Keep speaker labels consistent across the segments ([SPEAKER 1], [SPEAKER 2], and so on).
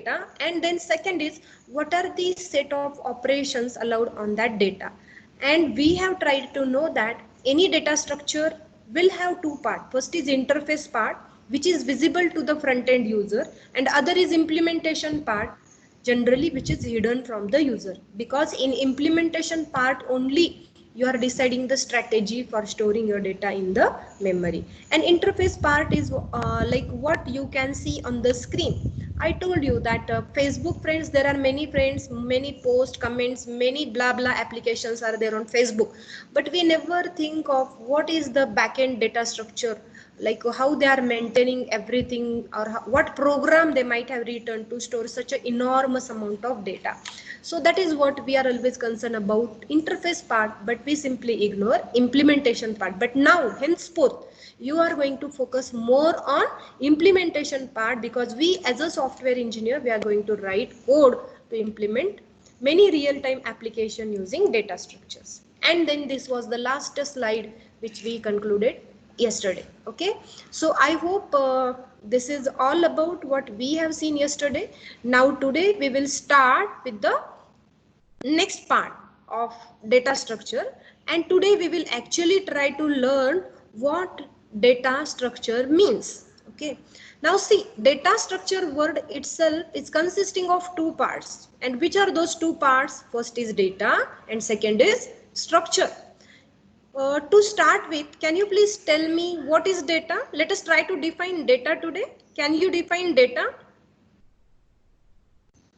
[SPEAKER 1] and then second is what are the set of operations allowed on that data. And we have tried to know that any data structure will have two parts. First is interface part, which is visible to the front end user, and other is implementation part, generally which is hidden from the user, because in implementation part only you are deciding the strategy for storing your data in the memory. And interface part is like what you can see on the screen. I told you that Facebook friends, there are many friends, many post comments, many blah blah applications are there on Facebook, but we never think of what is the backend data structure, like how they are maintaining everything, or what program they might have written to store such an enormous amount of data. So that is what we are always concerned about, interface part, but we simply ignore implementation part. But now henceforth you are going to focus more on implementation part, because we as a software engineer, we are going to write code to implement many real-time application using data structures. And then this was the last slide which we concluded yesterday. Okay, so I hope this is all about what we have seen yesterday. Now today we will start with the next part of data structure, and today we will actually try to learn what data structure means. Okay, now see, data structure word itself is consisting of two parts, and which are those two parts? First is data and second is structure. To start with, can you please tell me what is data? Let us try to define data today. Can you define data?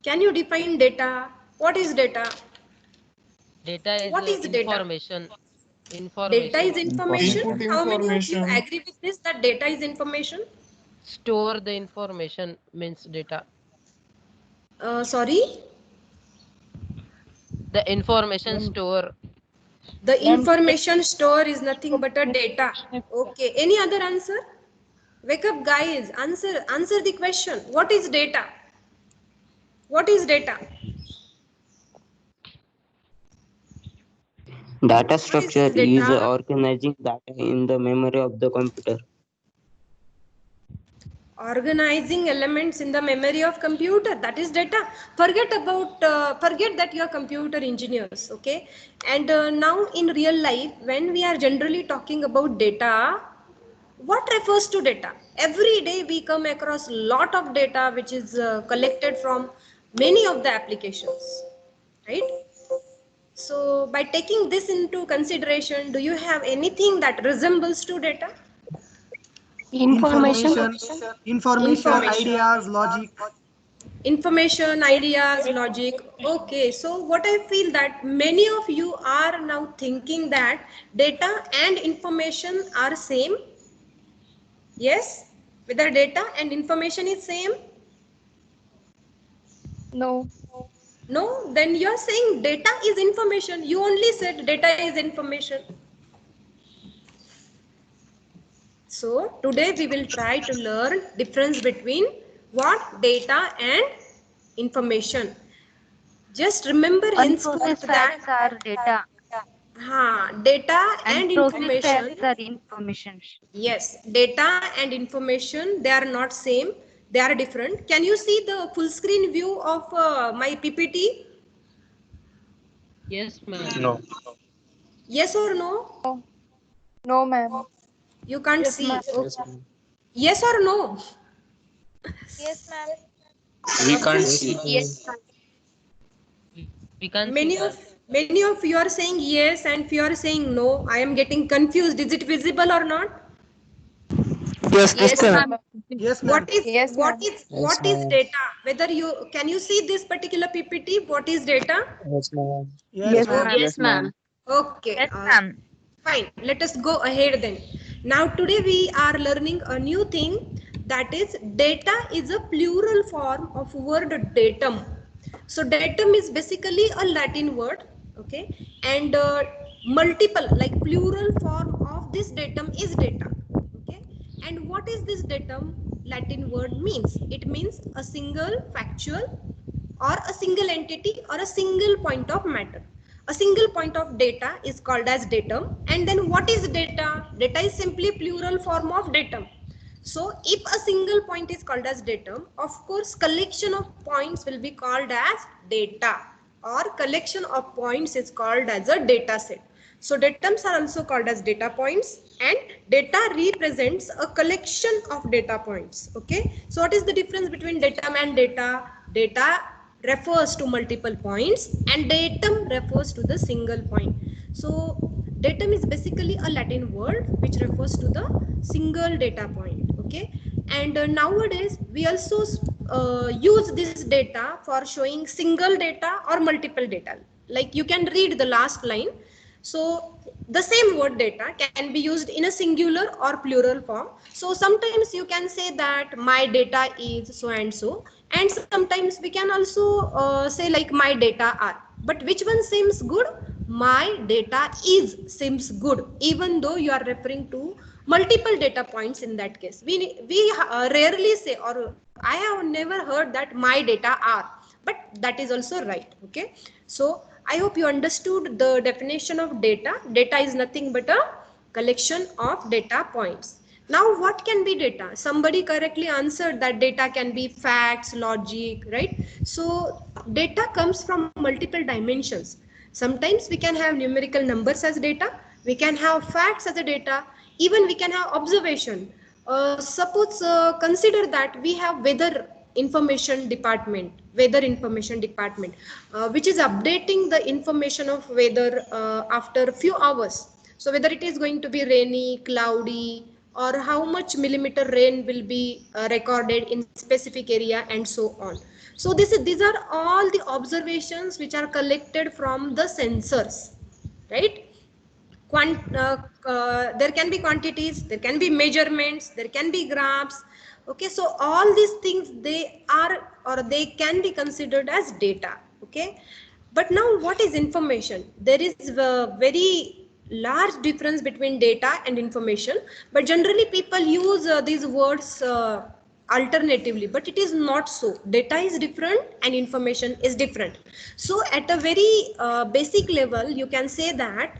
[SPEAKER 1] Can you define data? What is data?
[SPEAKER 2] Data is
[SPEAKER 1] What is data?
[SPEAKER 2] information.
[SPEAKER 1] Data is
[SPEAKER 2] Information.
[SPEAKER 1] information.
[SPEAKER 3] Input
[SPEAKER 1] How many of you
[SPEAKER 3] information.
[SPEAKER 1] agree with this, that data is information?
[SPEAKER 2] Store the information means data.
[SPEAKER 1] Sorry,
[SPEAKER 2] The information
[SPEAKER 3] Ma'am,
[SPEAKER 2] store.
[SPEAKER 1] the
[SPEAKER 3] ma'am,
[SPEAKER 1] information store is nothing but a data. Okay, any other answer? Wake up guys, answer the question. What is data? What is data?
[SPEAKER 4] Data
[SPEAKER 1] What is
[SPEAKER 4] structure is
[SPEAKER 1] data?
[SPEAKER 4] organizing data in the memory of the computer.
[SPEAKER 1] Organizing elements in the memory of computer, that is data. Forget that you are computer engineers. Okay, and now in real life, when we are generally talking about data, what refers to data? Every day we come across lot of data which is collected from many of the applications, right? So by taking this into consideration, do you have anything that resembles to data?
[SPEAKER 5] Information.
[SPEAKER 3] information,
[SPEAKER 1] Information.
[SPEAKER 3] ideas, logic.
[SPEAKER 1] Information, ideas, logic. Okay, so what I feel that many of you are now thinking that data and information are same. Yes, whether data and information is same.
[SPEAKER 5] No.
[SPEAKER 1] No, then you are saying data is information. You only said data is information. So today we will try to learn difference between what data and information. Just remember henceforth
[SPEAKER 6] Unprocessed
[SPEAKER 1] that
[SPEAKER 6] facts are data
[SPEAKER 1] data
[SPEAKER 6] and
[SPEAKER 1] and
[SPEAKER 6] processed
[SPEAKER 1] information.
[SPEAKER 6] facts are information.
[SPEAKER 1] Yes, data and information, they are not same. They are different. Can you see the full screen view of my PPT?
[SPEAKER 2] Yes, ma'am.
[SPEAKER 3] No.
[SPEAKER 1] Yes or no?
[SPEAKER 5] No, ma'am.
[SPEAKER 1] You can't
[SPEAKER 5] Yes,
[SPEAKER 1] see.
[SPEAKER 5] ma'am.
[SPEAKER 1] Okay.
[SPEAKER 3] Yes, ma'am.
[SPEAKER 1] Yes or no?
[SPEAKER 5] Yes, ma'am.
[SPEAKER 7] We can't
[SPEAKER 1] Okay.
[SPEAKER 3] Yes,
[SPEAKER 7] see.
[SPEAKER 3] ma'am.
[SPEAKER 5] Yes, ma'am.
[SPEAKER 2] We can see,
[SPEAKER 1] Many
[SPEAKER 2] ma'am.
[SPEAKER 1] of you are saying yes and few are saying no. I am getting confused. Is it visible or not?
[SPEAKER 7] Yes,
[SPEAKER 5] Yes,
[SPEAKER 6] Yes,
[SPEAKER 7] sister.
[SPEAKER 5] ma'am.
[SPEAKER 6] ma'am.
[SPEAKER 3] Yes, ma'am.
[SPEAKER 5] Yes, ma'am.
[SPEAKER 7] Yes,
[SPEAKER 1] What is
[SPEAKER 7] ma'am.
[SPEAKER 1] data? Whether you can you see this particular PPT? What is data?
[SPEAKER 7] Yes, ma'am.
[SPEAKER 3] Yes,
[SPEAKER 5] Yes,
[SPEAKER 6] Yes,
[SPEAKER 1] Oh,
[SPEAKER 3] ma'am.
[SPEAKER 5] ma'am.
[SPEAKER 6] ma'am.
[SPEAKER 7] Yes, ma'am.
[SPEAKER 1] okay.
[SPEAKER 6] Yes, ma'am.
[SPEAKER 1] Fine. Let us go ahead then. Now today we are learning a new thing, that is data is a plural form of word datum. So datum is basically a Latin word, okay, and multiple like plural form of this datum is data, okay. And what is this datum? Latin word means, it means a single factual or a single entity or a single point of matter. A single point of data is called as datum. And then what is data? Data is simply plural form of datum. So if a single point is called as datum, of course collection of points will be called as data, or collection of points is called as a data set. So datums are also called as data points, and data represents a collection of data points. Okay, so what is the difference between datum and data? Data refers to multiple points and datum refers to the single point. So datum is basically a Latin word which refers to the single data point. Okay, and nowadays we also use this data for showing single data or multiple data. Like you can read the last line. So the same word data can be used in a singular or plural form. So sometimes you can say that my data is so and so, and sometimes we can also say like my data are. But which one seems good? My data is seems good, even though you are referring to multiple data points. In that case, we rarely say, or I have never heard that my data are, but that is also right. Okay, so I hope you understood the definition of data. Data is nothing but a collection of data points. Now what can be data? Somebody correctly answered that data can be facts, logic, right? So data comes from multiple dimensions. Sometimes we can have numerical numbers as data, we can have facts as a data, even we can have observation. Suppose consider that we have weather information department, which is updating the information of weather after a few hours. So whether it is going to be rainy, cloudy, or how much millimeter rain will be recorded in specific area, and so on. So these are all the observations which are collected from the sensors, right? There can be quantities, there can be measurements, there can be graphs. Okay, so all these things, they are, or they can be considered as data. Okay, but now what is information? There is a very large difference between data and information, but generally people use these words alternatively, but it is not so. Data is different and information is different. So at a very basic level, you can say that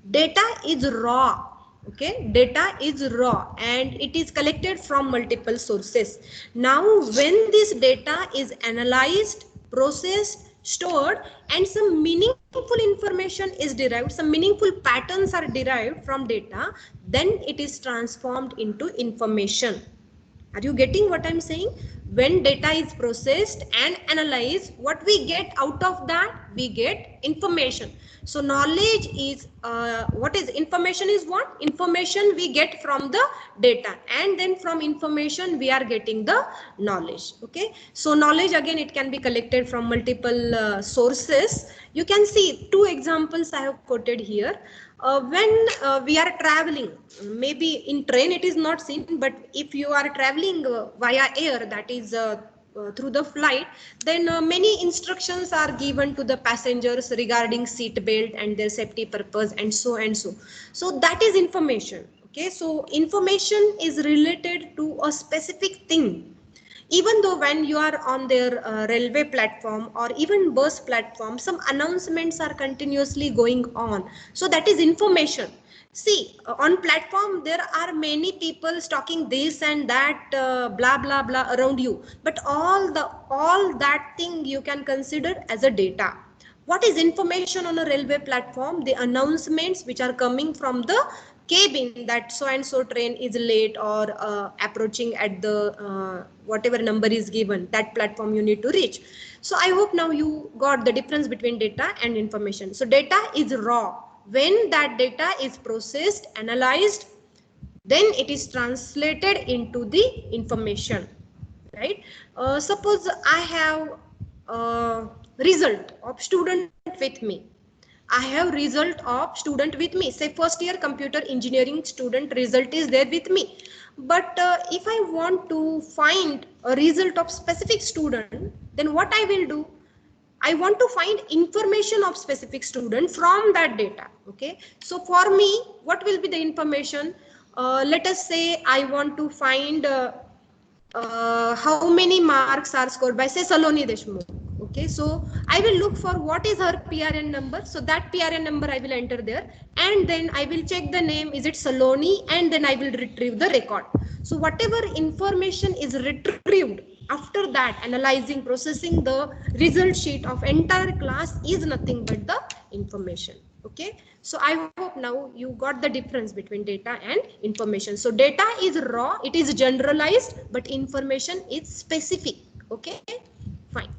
[SPEAKER 1] data is raw. Okay, data is raw and it is collected from multiple sources. Now when this data is analyzed, processed, stored, and some meaningful information is derived, some meaningful patterns are derived from data, then it is transformed into information. Are you getting what I'm saying? When data is processed and analyzed, what we get out of that? We get information. So knowledge is, what is information is what? Information we get from the data, and then from information we are getting the knowledge. Okay, so knowledge, again, it can be collected from multiple sources. You can see two examples I have quoted here. When we are traveling, maybe in train it is not seen, but if you are traveling via air, that is through the flight, then many instructions are given to the passengers regarding seat belt and their safety purpose, and so and so. So that is information. Okay, so information is related to a specific thing. Even though when you are on their railway platform or even bus platform, some announcements are continuously going on. So that is information. See, on platform, there are many people talking this and that, blah, blah, blah around you. But all that thing you can consider as a data. What is information on a railway platform? The announcements which are coming from the cabin that so and so train is late or approaching at the whatever number is given, that platform you need to reach. So I hope now you got the difference between data and information. So data is raw. When that data is processed, analyzed, then it is translated into the information, right? Suppose I have result of student with me. I have result of student with me. Say first year computer engineering student result is there with me. But if I want to find a result of specific student, then what I will do? I want to find information of specific student from that data. Okay. So for me, what will be the information? Let us say I want to find how many marks are scored by, say, Saloni Deshmukh. Okay, so I will look for what is her PRN number. So that PRN number I will enter there, and then I will check the name, is it Saloni, and then I will retrieve the record. So whatever information is retrieved after that, analyzing, processing, the result sheet of entire class is nothing but the information. Okay, so I hope now you got the difference between data and information. So data is raw, it is generalized, but information is specific. Okay, fine.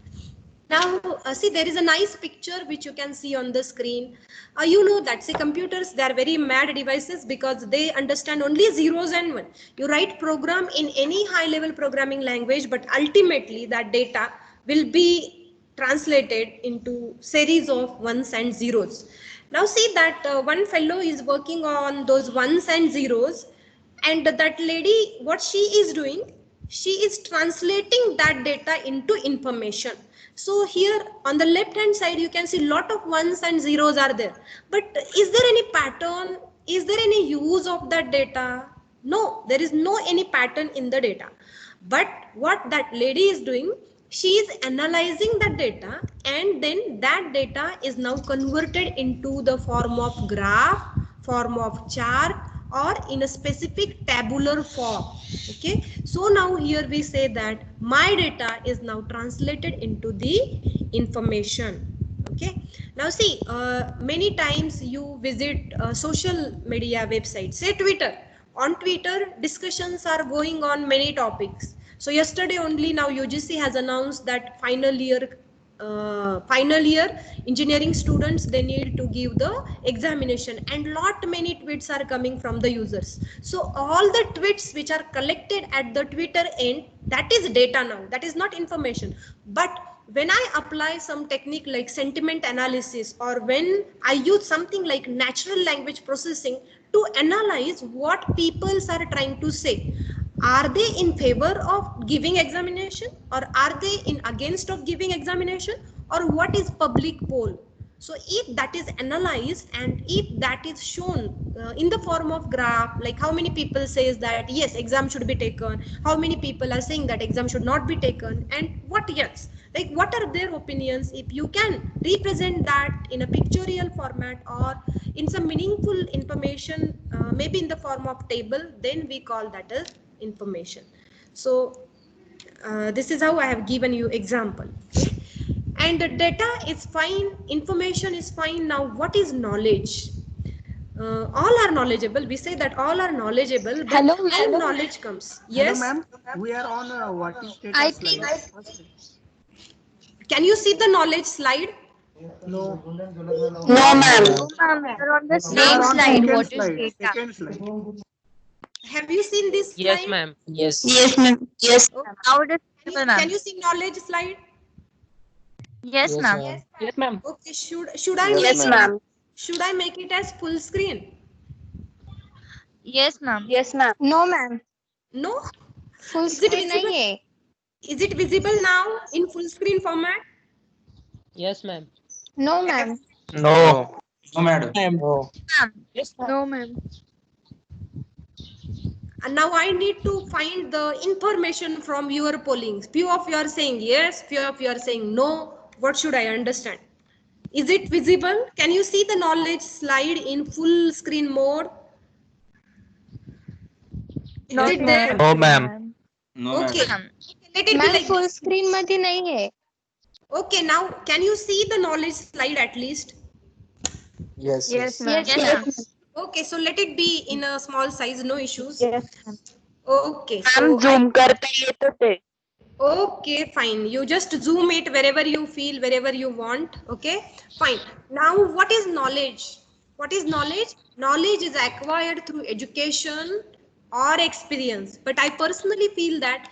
[SPEAKER 1] Now see, there is a nice picture which you can see on the screen. You know that see, computers, they are very mad devices because they understand only zeros and one. You write program in any high level programming language, but ultimately that data will be translated into series of ones and zeros. Now see that one fellow is working on those ones and zeros, and that lady, what she is doing, she is translating that data into information. So here on the left hand side you can see lot of ones and zeros are there, but is there any pattern, is there any use of that data? No, there is no any pattern in the data. But what that lady is doing, she is analyzing the data, and then that data is now converted into the form of graph, form of chart, or in a specific tabular form. Okay, so now here we say that my data is now translated into the information. Okay, now see, many times you visit social media websites, say Twitter. On Twitter, discussions are going on many topics. So yesterday only, now UGC has announced that final year engineering students, they need to give the examination, and lot many tweets are coming from the users. So all the tweets which are collected at the Twitter end, that is data now, that is not information. But when I apply some technique like sentiment analysis, or when I use something like natural language processing to analyze what people are trying to say, are they in favor of giving examination, or are they in against of giving examination, or what is public poll? So if that is analyzed and if that is shown in the form of graph, like how many people says that yes, exam should be taken, how many people are saying that exam should not be taken, and what else, like what are their opinions, if you can represent that in a pictorial format or in some meaningful information, maybe in the form of table, then we call that as information. So this is how I have given you example. And the data is fine, information is fine. Now what is knowledge? All are knowledgeable, we say that all are knowledgeable, but
[SPEAKER 5] Hello,
[SPEAKER 1] how
[SPEAKER 5] ma'am.
[SPEAKER 1] knowledge comes?
[SPEAKER 3] Hello,
[SPEAKER 1] Yes,
[SPEAKER 3] ma'am. We are on what is data
[SPEAKER 5] I
[SPEAKER 3] slide.
[SPEAKER 1] can you see the knowledge slide?
[SPEAKER 3] No.
[SPEAKER 5] No, ma'am.
[SPEAKER 6] No, ma'am. We are on the
[SPEAKER 3] We are
[SPEAKER 6] same
[SPEAKER 3] on
[SPEAKER 6] slide.
[SPEAKER 3] second
[SPEAKER 6] What is
[SPEAKER 3] slide.
[SPEAKER 6] data?
[SPEAKER 3] Second slide.
[SPEAKER 1] Have you seen this
[SPEAKER 2] Yes,
[SPEAKER 1] slide?
[SPEAKER 2] ma'am.
[SPEAKER 7] Yes.
[SPEAKER 5] Yes, ma'am. Yes.
[SPEAKER 1] Okay.
[SPEAKER 6] How it is visible,
[SPEAKER 1] Can
[SPEAKER 6] ma'am?
[SPEAKER 1] you see knowledge slide?
[SPEAKER 6] Yes,
[SPEAKER 7] Yes,
[SPEAKER 6] ma'am.
[SPEAKER 7] ma'am.
[SPEAKER 2] Yes, ma'am.
[SPEAKER 1] Okay, should I
[SPEAKER 7] Yes,
[SPEAKER 1] make
[SPEAKER 7] ma'am.
[SPEAKER 1] should I make it as full screen?
[SPEAKER 6] Yes, ma'am.
[SPEAKER 5] Yes, ma'am. No, ma'am.
[SPEAKER 1] No.
[SPEAKER 5] Full
[SPEAKER 1] Is it
[SPEAKER 5] screen
[SPEAKER 1] visible?
[SPEAKER 5] नहीं है.
[SPEAKER 1] Is it visible now in full screen format?
[SPEAKER 2] Yes, ma'am.
[SPEAKER 5] No, ma'am.
[SPEAKER 7] No.
[SPEAKER 8] No, madam.
[SPEAKER 7] No.
[SPEAKER 6] Ma'am.
[SPEAKER 2] Yes, ma'am.
[SPEAKER 5] No, ma'am.
[SPEAKER 1] And now I need to find the information from your pollings. Few of you are saying yes, few of you are saying no. What should I understand? Is it visible? Can you see the knowledge slide in full screen mode? Is
[SPEAKER 6] Not
[SPEAKER 1] it
[SPEAKER 6] in
[SPEAKER 1] there?
[SPEAKER 6] full
[SPEAKER 7] No,
[SPEAKER 6] screen,
[SPEAKER 7] ma'am.
[SPEAKER 8] No,
[SPEAKER 1] Okay.
[SPEAKER 8] madam.
[SPEAKER 1] Let it be
[SPEAKER 5] Ma'am,
[SPEAKER 1] like
[SPEAKER 5] full
[SPEAKER 1] this.
[SPEAKER 5] screen मध्ये नहीं है.
[SPEAKER 1] Okay, now can you see the knowledge slide at least?
[SPEAKER 7] Yes.
[SPEAKER 5] Yes, ma'am.
[SPEAKER 6] Yes,
[SPEAKER 5] Yes,
[SPEAKER 6] ma'am.
[SPEAKER 5] ma'am.
[SPEAKER 1] Okay, so let it be in a small size, no issues.
[SPEAKER 5] Yes, ma'am.
[SPEAKER 1] Okay,
[SPEAKER 5] ma'am
[SPEAKER 1] so
[SPEAKER 5] zoom करते ये तो थे.
[SPEAKER 1] okay, fine. You just zoom it wherever you feel, wherever you want. Okay, fine. Now, what is knowledge? What is knowledge? Knowledge is acquired through education or experience. But I personally feel that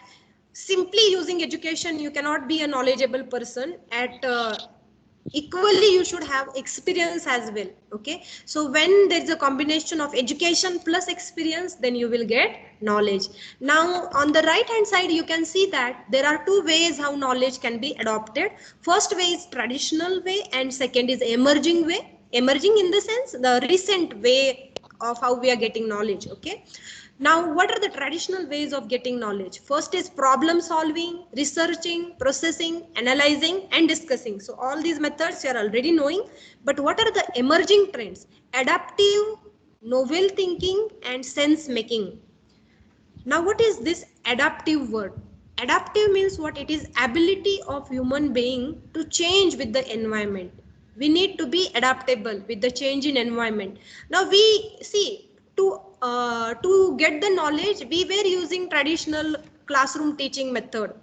[SPEAKER 1] simply using education, you cannot be a knowledgeable person. At equally, you should have experience as well. Okay, so when there is a combination of education plus experience, then you will get knowledge. Now on the right hand side you can see that there are two ways how knowledge can be adopted. First way is traditional way, and second is emerging way. Emerging in the sense the recent way of how we are getting knowledge. Okay, now what are the traditional ways of getting knowledge? First is problem solving, researching, processing, analyzing, and discussing. So all these methods you are already knowing, but what are the emerging trends? Adaptive, novel thinking, and sense making. Now what is this adaptive word? Adaptive means what? It is ability of human being to change with the environment. We need to be adaptable with the change in environment. Now we see, to get the knowledge, we were using traditional classroom teaching method,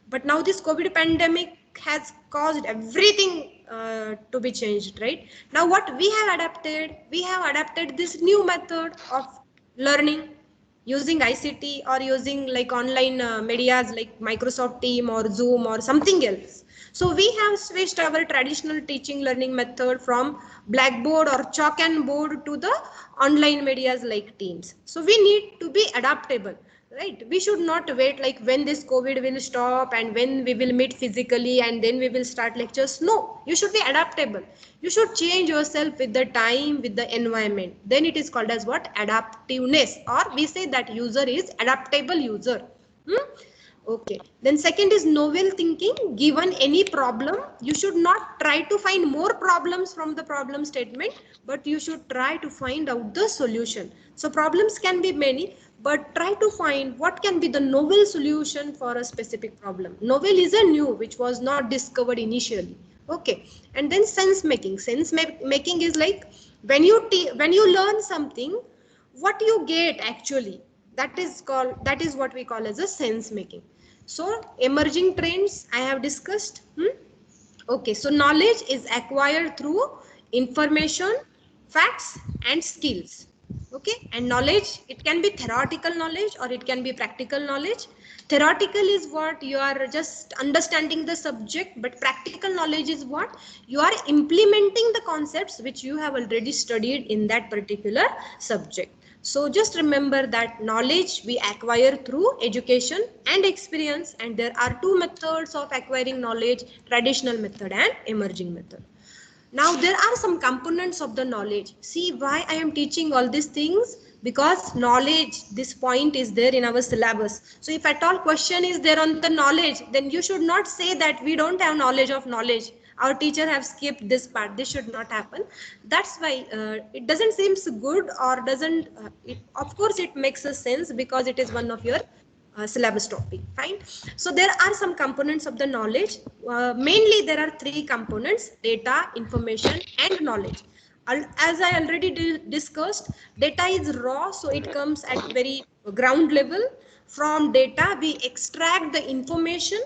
[SPEAKER 1] but now this COVID pandemic has caused everything to be changed, right? Now what we have adapted? We have adapted this new method of learning using ICT or using like online medias like Microsoft Team or Zoom or something else. So we have switched our traditional teaching learning method from blackboard or chalk and board to the online medias like Teams. So we need to be adaptable, right? We should not wait like when this COVID will stop and when we will meet physically and then we will start lectures. No, you should be adaptable. You should change yourself with the time, with the environment. Then it is called as what? Adaptiveness, or we say that user is adaptable user. Okay, then second is novel thinking. Given any problem, you should not try to find more problems from the problem statement, but you should try to find out the solution. So problems can be many, but try to find what can be the novel solution for a specific problem. Novel is a new which was not discovered initially. Okay, and then sense making. Making is like when you learn something, what you get actually, that is what we call as a sense making. So emerging trends I have discussed. Okay, so knowledge is acquired through information, facts and skills. Okay, and knowledge, it can be theoretical knowledge or it can be practical knowledge. Theoretical is what you are just understanding the subject, but practical knowledge is what you are implementing the concepts which you have already studied in that particular subject. So just remember that knowledge we acquire through education and experience, and there are two methods of acquiring knowledge: traditional method and emerging method. Now there are some components of the knowledge. See why I am teaching all these things, because knowledge, this point is there in our syllabus. So if at all question is there on the knowledge, then you should not say that we don't have knowledge of knowledge. Our teacher have skipped this part. This should not happen. That's why it doesn't seem so good, or doesn't, of course it makes a sense because it is one of your syllabus topic. Fine. So there are some components of the knowledge. Mainly there are three components: data, information and knowledge. As I already discussed, data is raw, so it comes at very ground level. From data we extract the information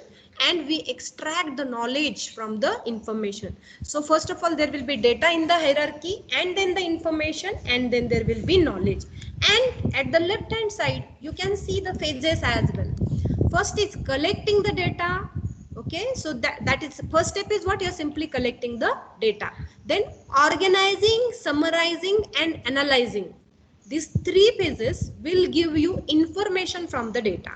[SPEAKER 1] and we extract the knowledge from the information. So first of all there will be data in the hierarchy, and then the information, and then there will be knowledge. And at the left hand side you can see the phases as well. First is collecting the data. Okay, so that is first step is what? You're simply collecting the data. Then organizing, summarizing and analyzing. These three phases will give you information from the data.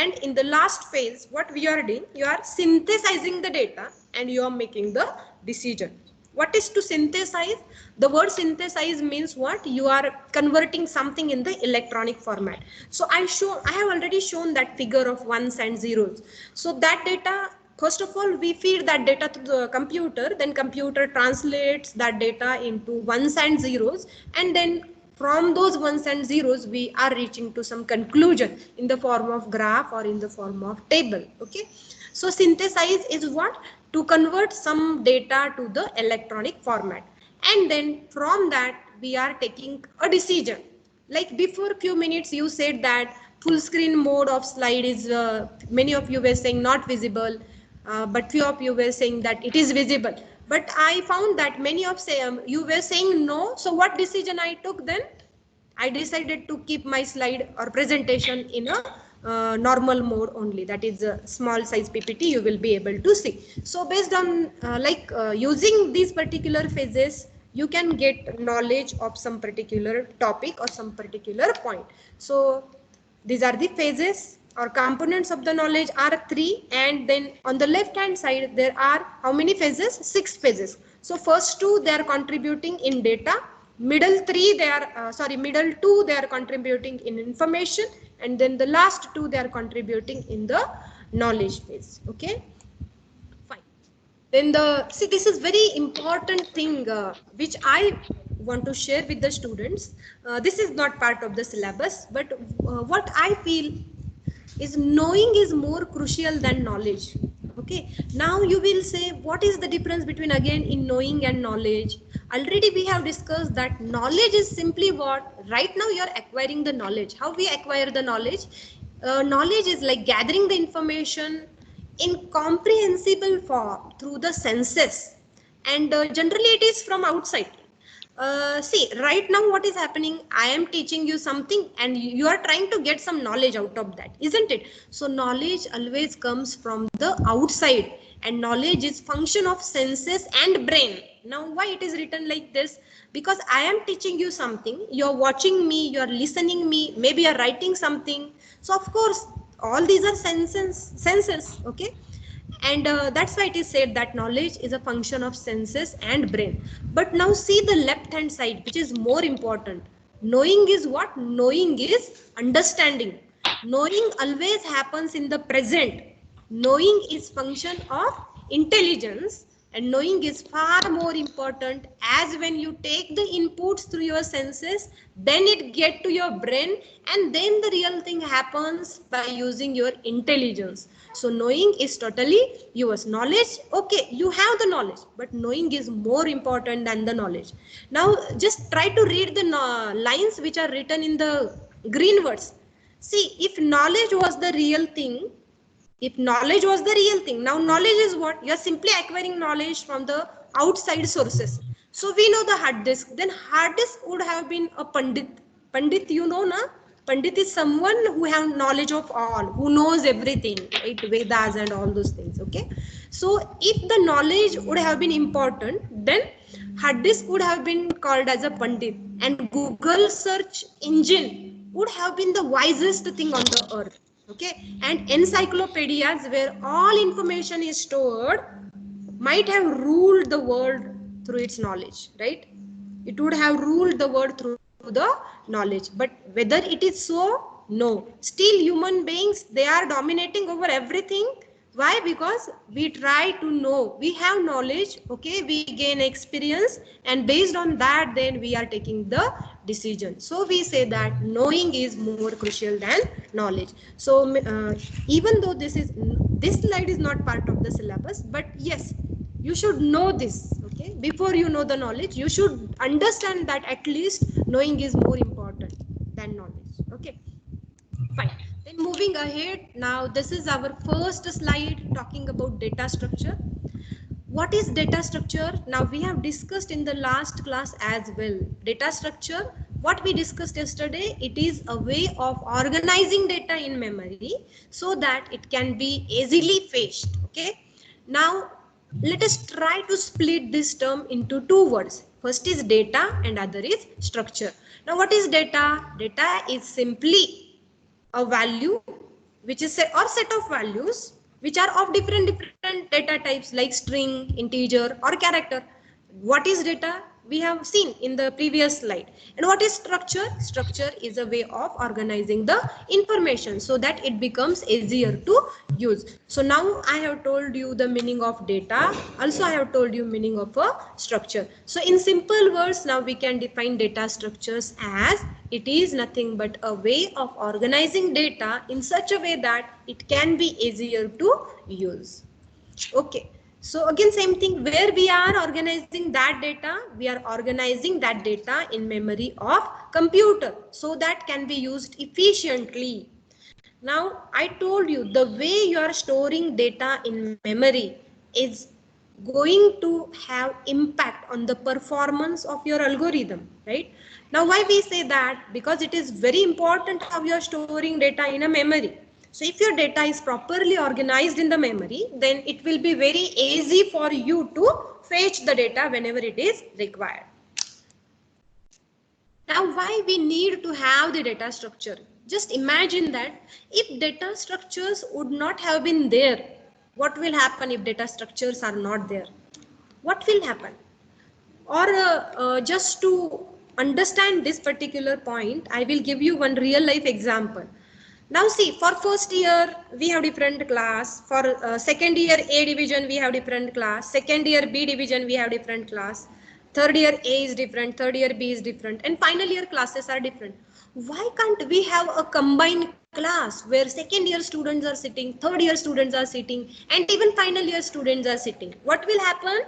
[SPEAKER 1] And in the last phase, what we are doing, you are synthesizing the data and you are making the decision. What is to synthesize? The word synthesize means what? You are converting something in the electronic format. So I have already shown that figure of ones and zeros. So that data, first of all, we feed that data to the computer, then computer translates that data into ones and zeros, and then from those ones and zeros we are reaching to some conclusion in the form of graph or in the form of table. Okay, so synthesize is what? To convert some data to the electronic format, and then from that we are taking a decision. Like before few minutes you said that full screen mode of slide is many of you were saying not visible, but few of you were saying that it is visible. But I found that many of you were saying no. So what decision I took then? I decided to keep my slide or presentation in a normal mode only. That is a small size PPT you will be able to see. So based on using these particular phases, you can get knowledge of some particular topic or some particular point. So these are the phases or components of the knowledge are three, and then on the left hand side there are how many phases? 6 phases. So first two they are contributing in data, middle three they are middle two they are contributing in information, and then the last two they are contributing in the knowledge phase. Okay, fine. Then this is very important thing which want to share with the students. This is not part of the syllabus, but what I feel is knowing is more crucial than knowledge. Okay, now you will say, what is the difference between again in knowing and knowledge? Already we have discussed that knowledge is simply what right now you are acquiring the knowledge. How we acquire the knowledge? Knowledge is like gathering the information in comprehensible form through the senses, and generally it is from outside. See, right now what is happening, I am teaching you something and you are trying to get some knowledge out of that, isn't it? So knowledge always comes from the outside, and knowledge is function of senses and brain. Now why it is written like this? Because I am teaching you something, you're watching me, you're listening me, maybe you're writing something. So of course all these are senses, okay? And that's why it is said that knowledge is a function of senses and brain. But now see the left hand side, which is more important. Knowing is what? Knowing is understanding. Knowing always happens in the present. Knowing is function of intelligence, and knowing is far more important, as when you take the inputs through your senses, then it get to your brain, and then the real thing happens by using your intelligence. So knowing is totally yours. Knowledge, okay, you have the knowledge, but knowing is more important than the knowledge. Now just try to read the lines which are written in the green words. See, if knowledge was the real thing, now knowledge is what? You're simply acquiring knowledge from the outside sources. So we know the hard disk. Then hard disk would have been a Pandit. Pandit, you know, na? Pandit is someone who have knowledge of all, who knows everything, right? Vedas and all those things, okay? So if the knowledge would have been important, then hard disk would have been called as a Pandit, and Google search engine would have been the wisest thing on the earth. Okay, and encyclopedias where all information is stored might have ruled the world through its knowledge, right? It would have ruled the world through the knowledge. But whether it is so, no. Still human beings, they are dominating over everything. Why? Because we try to know, we have knowledge, okay, we gain experience, and based on that then we are taking the decision. So we say that knowing is more crucial than knowledge. So even though this slide is not part of the syllabus, but yes, you should know this, okay? Before you know the knowledge, you should understand that at least knowing is more important than knowledge, okay? Fine. Then moving ahead, now this is our first slide talking about data structure. What is data structure? Now we have discussed in the last class as well. Data structure, what we discussed yesterday, it is a way of organizing data in memory so that it can be easily fetched, okay? Now let us try to split this term into two words. First is data and other is structure. Now what is data? Data is simply a value which is set of values which are of different data types like string, integer or character. What is data? We have seen in the previous slide. And what is structure? Structure is a way of organizing the information so that it becomes easier to use. So now I have told you the meaning of data. Also I have told you meaning of a structure. So in simple words, now we can define data structures as it is nothing but a way of organizing data in such a way that it can be easier to use. Okay. So again, same thing, where we are organizing that data, we are organizing that data in memory of computer so that can be used efficiently. Now, I told you the way you are storing data in memory is going to have impact on the performance of your algorithm, right? Now, why we say that? Because it is very important how you are storing data in a memory. So if your data is properly organized in the memory, then it will be very easy for you to fetch the data whenever it is required. Now, why we need to have the data structure? Just imagine that if data structures would not have been there, what will happen if data structures are not there? What will happen? Or just to understand this particular point, I will give you one real life example. Now see, for first year we have different class, for second year A division we have different class, second year B division we have different class, Third year A is different, third year B is different, and final year classes are different. Why can't we have a combined class where second year students are sitting, third year students are sitting, and even final year students are sitting? What will happen?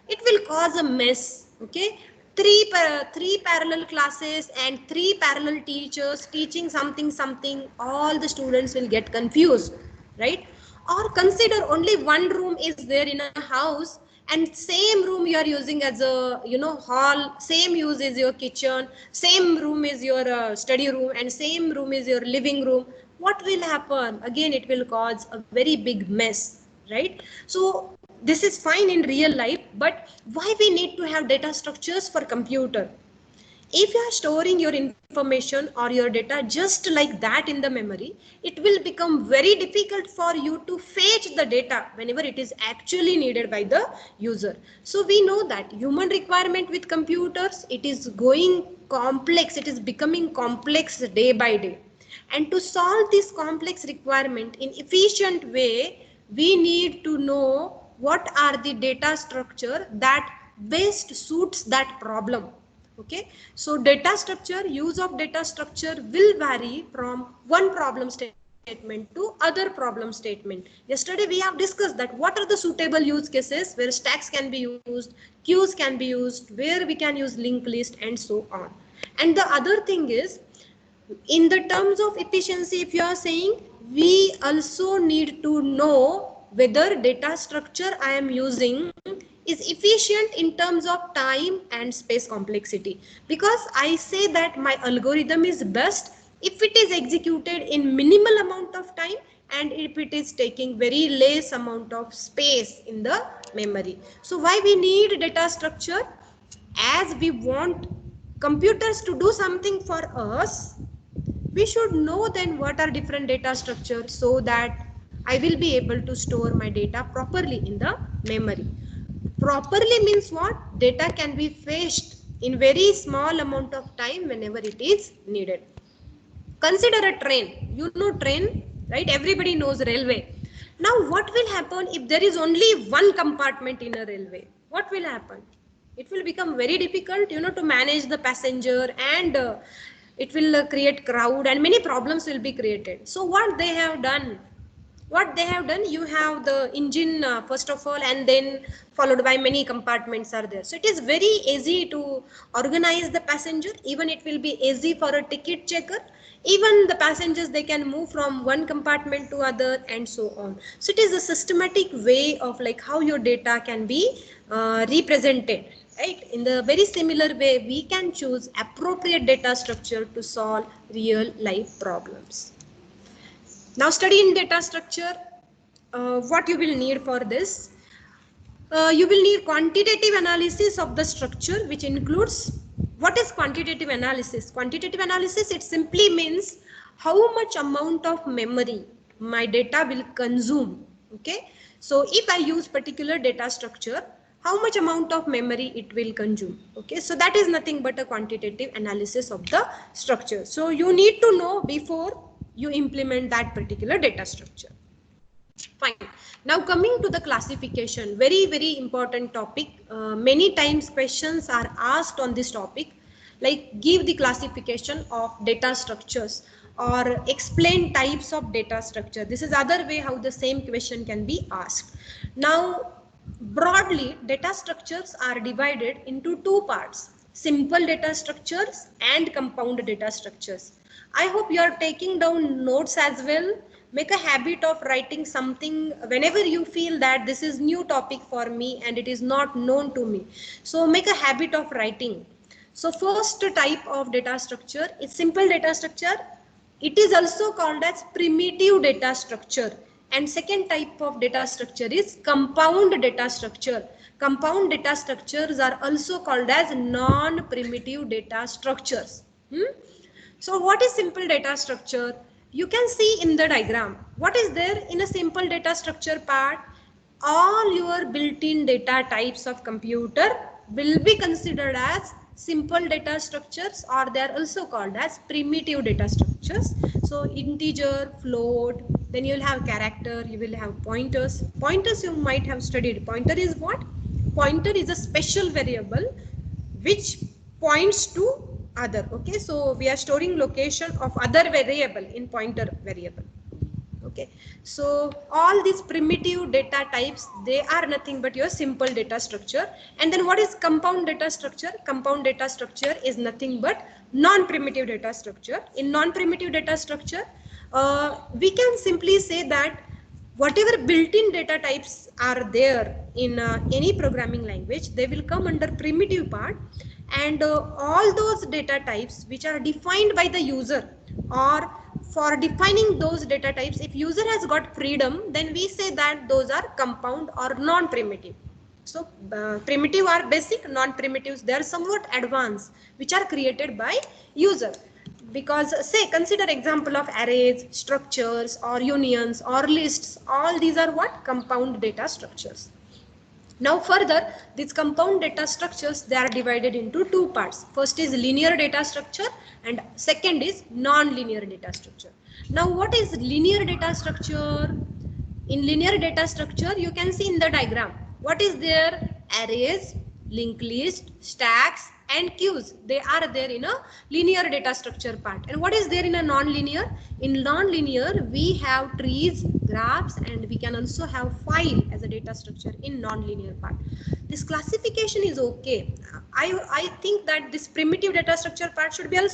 [SPEAKER 1] It will cause a mess. Okay, three parallel classes and three parallel teachers teaching something, all the students will get confused, right? Or consider only one room is there in a house, and same room you are using as a hall, same use is your kitchen, same room is your study room, and same room is your living room. What will happen? Again, it will cause a very big mess, right? So this is fine in real life, but why we need to have data structures for computer? If you are storing your information or your data just like that in the memory, it will become very difficult for you to fetch the data whenever it is actually needed by the user. So we know that human requirement with computers, it is going complex, it is becoming complex day by day. And to solve this complex requirement in efficient way, we need to know what are the data structure that best suits that problem. Okay, so data structure, use of data structure will vary from one problem statement to other problem statement. Yesterday we have discussed that what are the suitable use cases where stacks can be used, queues can be used, where we can use linked list, and so on. And the other thing is, in the terms of efficiency, if you are saying, we also need to know whether data structure I am using is efficient in terms of time and space complexity. Because I say that my algorithm is best if it is executed in minimal amount of time and if it is taking very less amount of space in the memory. So why we need data structure? As we want computers to do something for us, we should know then what are different data structures so that I will be able to store my data properly in the memory. Properly means what? Data can be fetched in very small amount of time whenever it is needed. Consider a train. You know train, right? Everybody knows railway. Now what will happen if there is only one compartment in a railway? What will happen? It will become very difficult, to manage the passenger, and it will create crowd and many problems will be created. So what they have done? You have the engine first of all, and then followed by many compartments are there. So it is very easy to organize the passenger. Even it will be easy for a ticket checker. Even the passengers, they can move from one compartment to other, and so on. So it is a systematic way of like how your data can be represented, right? In the very similar way, we can choose appropriate data structure to solve real life problems. Now study in data structure, what you will need for this. You will need quantitative analysis of the structure, which includes, what is quantitative analysis? Quantitative analysis, it simply means how much amount of memory my data will consume. Okay, so if I use particular data structure, how much amount of memory it will consume. Okay, so that is nothing but a quantitative analysis of the structure. So you need to know before you implement that particular data structure. Fine. Now coming to the classification, very, very important topic. Many times questions are asked on this topic, like give the classification of data structures or explain types of data structure. This is other way how the same question can be asked. Now, broadly, data structures are divided into two parts: simple data structures and compound data structures. I hope you are taking down notes as well. Make a habit of writing something whenever you feel that this is new topic for me and it is not known to me. So make a habit of writing. So first type of data structure is simple data structure. It is also called as primitive data structure. And second type of data structure is compound data structure. Compound data structures are also called as non-primitive data structures. So what is simple data structure? You can see in the diagram. What is there in a simple data structure part? All your built-in data types of computer will be considered as simple data structures, or they are also called as primitive data structures. So integer, float, then you will have character, you will have pointers. Pointers you might have studied. Pointer is what? Pointer is a special variable which points to other. Okay, so we are storing location of other variable in pointer variable. Okay, so all these primitive data types, they are nothing but your simple data structure. And then what is compound data structure? Compound data structure is nothing but non-primitive data structure. In non-primitive data structure, we can simply say that whatever built-in data types are there in any programming language, they will come under primitive part. And all those data types which are defined by the user, or for defining those data types, if user has got freedom, then we say that those are compound or non-primitive. So primitive are basic, non-primitives, they are somewhat advanced, which are created by user. Because say, consider example of arrays, structures, or unions, or lists. All these are what? Compound data structures. Now further, these compound data structures, they are divided into two parts. First is linear data structure and second is non-linear data structure. Now what is linear data structure? In linear data structure, you can see in the diagram, what is there? Arrays, linked list, stacks and queues. They are there in a linear data structure part. And what is there in a non-linear? In non-linear, we have trees, graphs, and we can also have file as a data structure in non-linear part. This classification is okay. I think that this primitive data structure part should be also